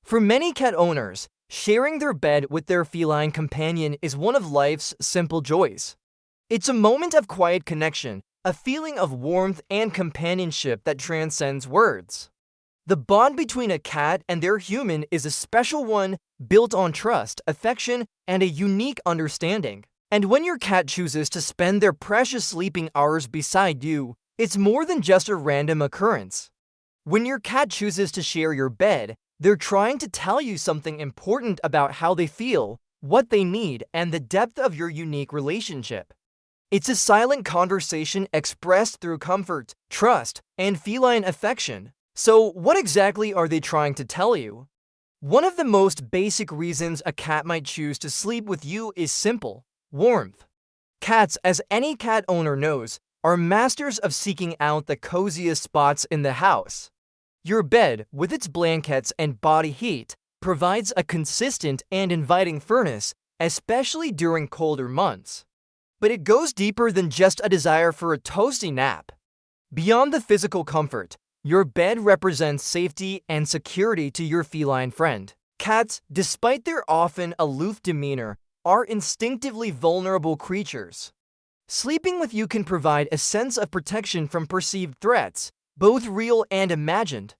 For many cat owners, sharing their bed with their feline companion is one of life's simple joys. It's a moment of quiet connection, a feeling of warmth and companionship that transcends words. The bond between a cat and their human is a special one built on trust, affection, and a unique understanding. And when your cat chooses to spend their precious sleeping hours beside you, it's more than just a random occurrence. When your cat chooses to share your bed, they're trying to tell you something important about how they feel, what they need, and the depth of your unique relationship. It's a silent conversation expressed through comfort, trust, and feline affection. So, what exactly are they trying to tell you? One of the most basic reasons a cat might choose to sleep with you is simple: warmth. Cats, as any cat owner knows, are masters of seeking out the coziest spots in the house. Your bed, with its blankets and body heat, provides a consistent and inviting furnace, especially during colder months. But it goes deeper than just a desire for a toasty nap. Beyond the physical comfort, your bed represents safety and security to your feline friend. Cats, despite their often aloof demeanor, are instinctively vulnerable creatures. Sleeping with you can provide a sense of protection from perceived threats, both real and imagined.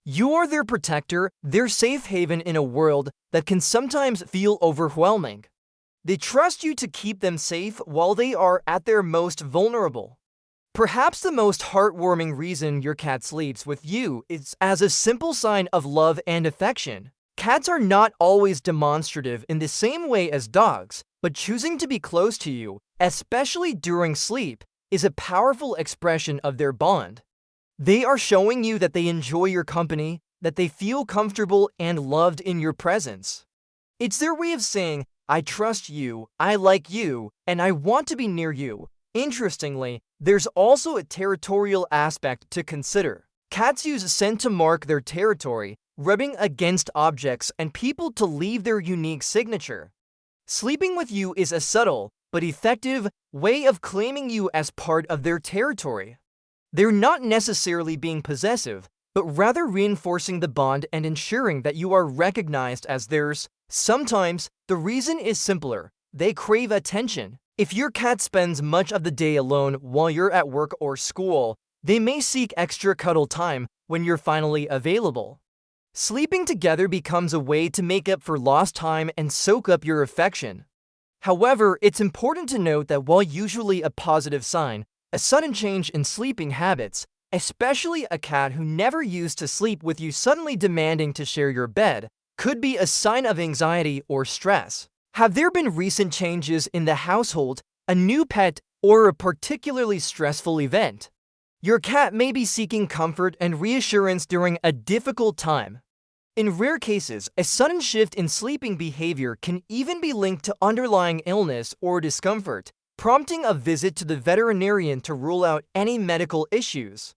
You are their protector, their safe haven in a world that can sometimes feel overwhelming. They trust you to keep them safe while they are at their most vulnerable. Perhaps the most heartwarming reason your cat sleeps with you is as a simple sign of love and affection. Cats are not always demonstrative in the same way as dogs, but choosing to be close to you, especially during sleep, is a powerful expression of their bond. They are showing you that they enjoy your company, that they feel comfortable and loved in your presence. It's their way of saying, "I trust you, I like you, and I want to be near you." Interestingly, there's also a territorial aspect to consider. Cats use scent to mark their territory, rubbing against objects and people to leave their unique signature. Sleeping with you is a subtle, but effective, way of claiming you as part of their territory. They're not necessarily being possessive, but rather reinforcing the bond and ensuring that you are recognized as theirs. Sometimes, the reason is simpler: they crave attention. If your cat spends much of the day alone while you're at work or school, they may seek extra cuddle time when you're finally available. Sleeping together becomes a way to make up for lost time and soak up your affection. However, it's important to note that while usually a positive sign, a sudden change in sleeping habits, especially a cat who never used to sleep with you suddenly demanding to share your bed, could be a sign of anxiety or stress. Have there been recent changes in the household, a new pet, or a particularly stressful event? Your cat may be seeking comfort and reassurance during a difficult time. In rare cases, a sudden shift in sleeping behavior can even be linked to underlying illness or discomfort, prompting a visit to the veterinarian to rule out any medical issues.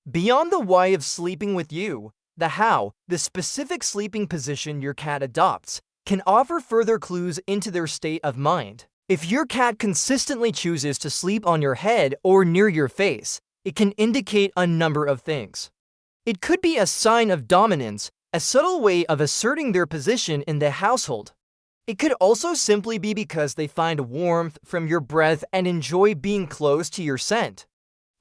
Beyond the why of sleeping with you, the how, the specific sleeping position your cat adopts, can offer further clues into their state of mind. If your cat consistently chooses to sleep on your head or near your face, it can indicate a number of things. It could be a sign of dominance, a subtle way of asserting their position in the household. It could also simply be because they find warmth from your breath and enjoy being close to your scent.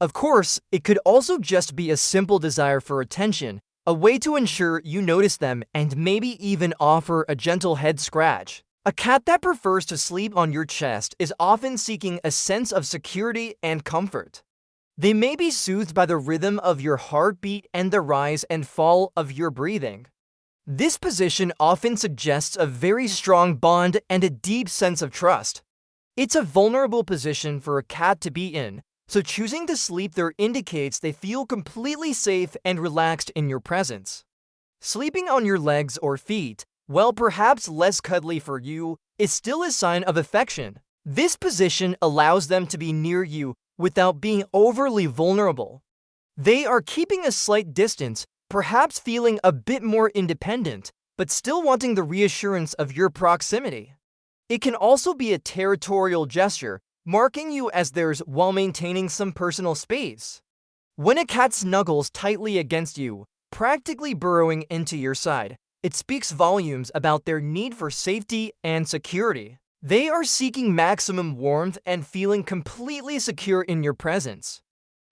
Of course, it could also just be a simple desire for attention, a way to ensure you notice them and maybe even offer a gentle head scratch. A cat that prefers to sleep on your chest is often seeking a sense of security and comfort. They may be soothed by the rhythm of your heartbeat and the rise and fall of your breathing. This position often suggests a very strong bond and a deep sense of trust. It's a vulnerable position for a cat to be in, so choosing to sleep there indicates they feel completely safe and relaxed in your presence. Sleeping on your legs or feet, while perhaps less cuddly for you, is still a sign of affection. This position allows them to be near you without being overly vulnerable. They are keeping a slight distance, perhaps feeling a bit more independent, but still wanting the reassurance of your proximity. It can also be a territorial gesture, marking you as theirs while maintaining some personal space. When a cat snuggles tightly against you, practically burrowing into your side, It speaks volumes about their need for safety and security. They are seeking maximum warmth and feeling completely secure in your presence.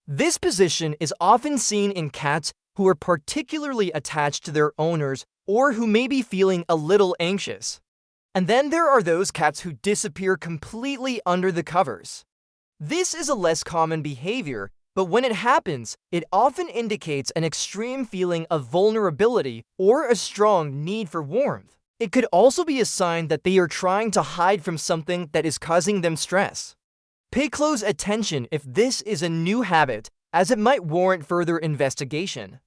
This position is often seen in cats who are particularly attached to their owners or who may be feeling a little anxious. And then there are those cats who disappear completely under the covers. This is a less common behavior, but when it happens, it often indicates an extreme feeling of vulnerability or a strong need for warmth. It could also be a sign that they are trying to hide from something that is causing them stress. Pay close attention if this is a new habit, as it might warrant further investigation.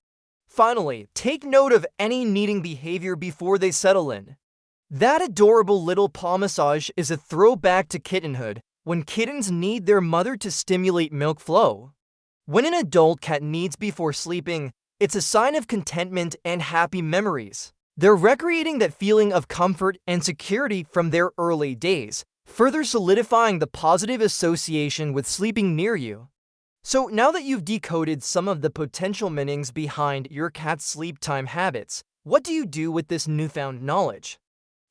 Finally, take note of any kneading behavior before they settle in. That adorable little paw massage is a throwback to kittenhood, when kittens need their mother to stimulate milk flow. When an adult cat kneads before sleeping, it's a sign of contentment and happy memories. They're recreating that feeling of comfort and security from their early days, further solidifying the positive association with sleeping near you. So now that you've decoded some of the potential meanings behind your cat's sleep time habits, what do you do with this newfound knowledge?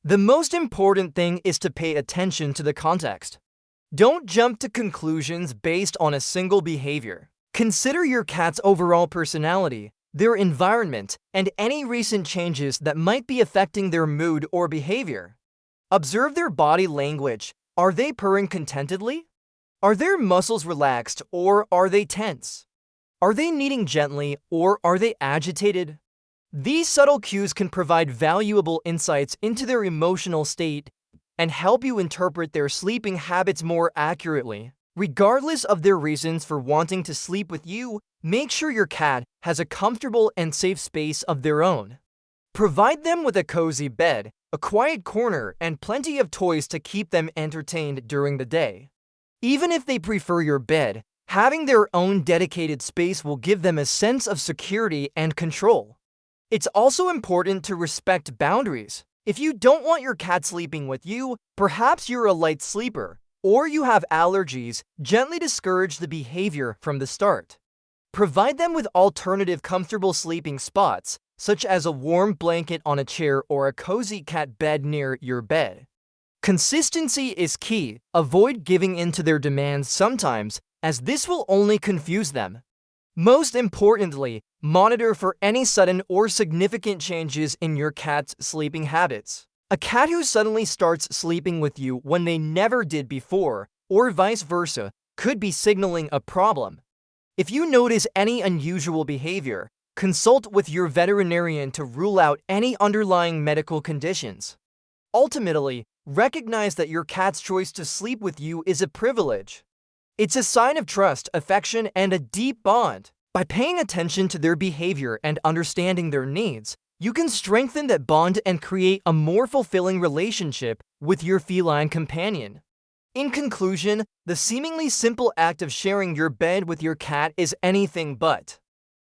The most important thing is to pay attention to the context. Don't jump to conclusions based on a single behavior. Consider your cat's overall personality, their environment, and any recent changes that might be affecting their mood or behavior. Observe their body language. Are they purring contentedly? Are their muscles relaxed or are they tense? Are they kneading gently or are they agitated? These subtle cues can provide valuable insights into their emotional state and help you interpret their sleeping habits more accurately. Regardless of their reasons for wanting to sleep with you, make sure your cat has a comfortable and safe space of their own. Provide them with a cozy bed, a quiet corner, and plenty of toys to keep them entertained during the day. Even if they prefer your bed, having their own dedicated space will give them a sense of security and control. It's also important to respect boundaries. If you don't want your cat sleeping with you, perhaps you're a light sleeper, or you have allergies, gently discourage the behavior from the start. Provide them with alternative comfortable sleeping spots, such as a warm blanket on a chair or a cozy cat bed near your bed. Consistency is key. Avoid giving in to their demands sometimes, as this will only confuse them. Most importantly, monitor for any sudden or significant changes in your cat's sleeping habits. A cat who suddenly starts sleeping with you when they never did before, or vice versa, could be signaling a problem. If you notice any unusual behavior, consult with your veterinarian to rule out any underlying medical conditions. Ultimately, recognize that your cat's choice to sleep with you is a privilege. It's a sign of trust, affection, and a deep bond. By paying attention to their behavior and understanding their needs, you can strengthen that bond and create a more fulfilling relationship with your feline companion. In conclusion, the seemingly simple act of sharing your bed with your cat is anything but.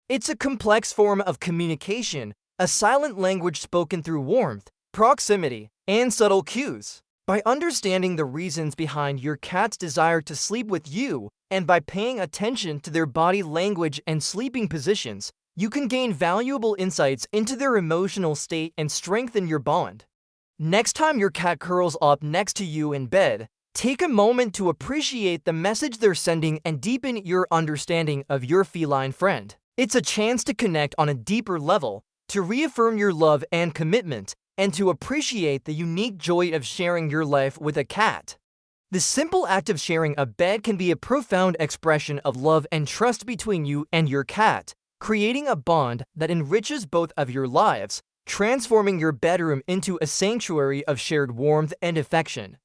It's a complex form of communication, a silent language spoken through warmth, proximity, and subtle cues. By understanding the reasons behind your cat's desire to sleep with you, and by paying attention to their body language and sleeping positions, you can gain valuable insights into their emotional state and strengthen your bond. Next time your cat curls up next to you in bed, take a moment to appreciate the message they're sending and deepen your understanding of your feline friend. It's a chance to connect on a deeper level, to reaffirm your love and commitment, and to appreciate the unique joy of sharing your life with a cat. The simple act of sharing a bed can be a profound expression of love and trust between you and your cat, creating a bond that enriches both of your lives, transforming your bedroom into a sanctuary of shared warmth and affection.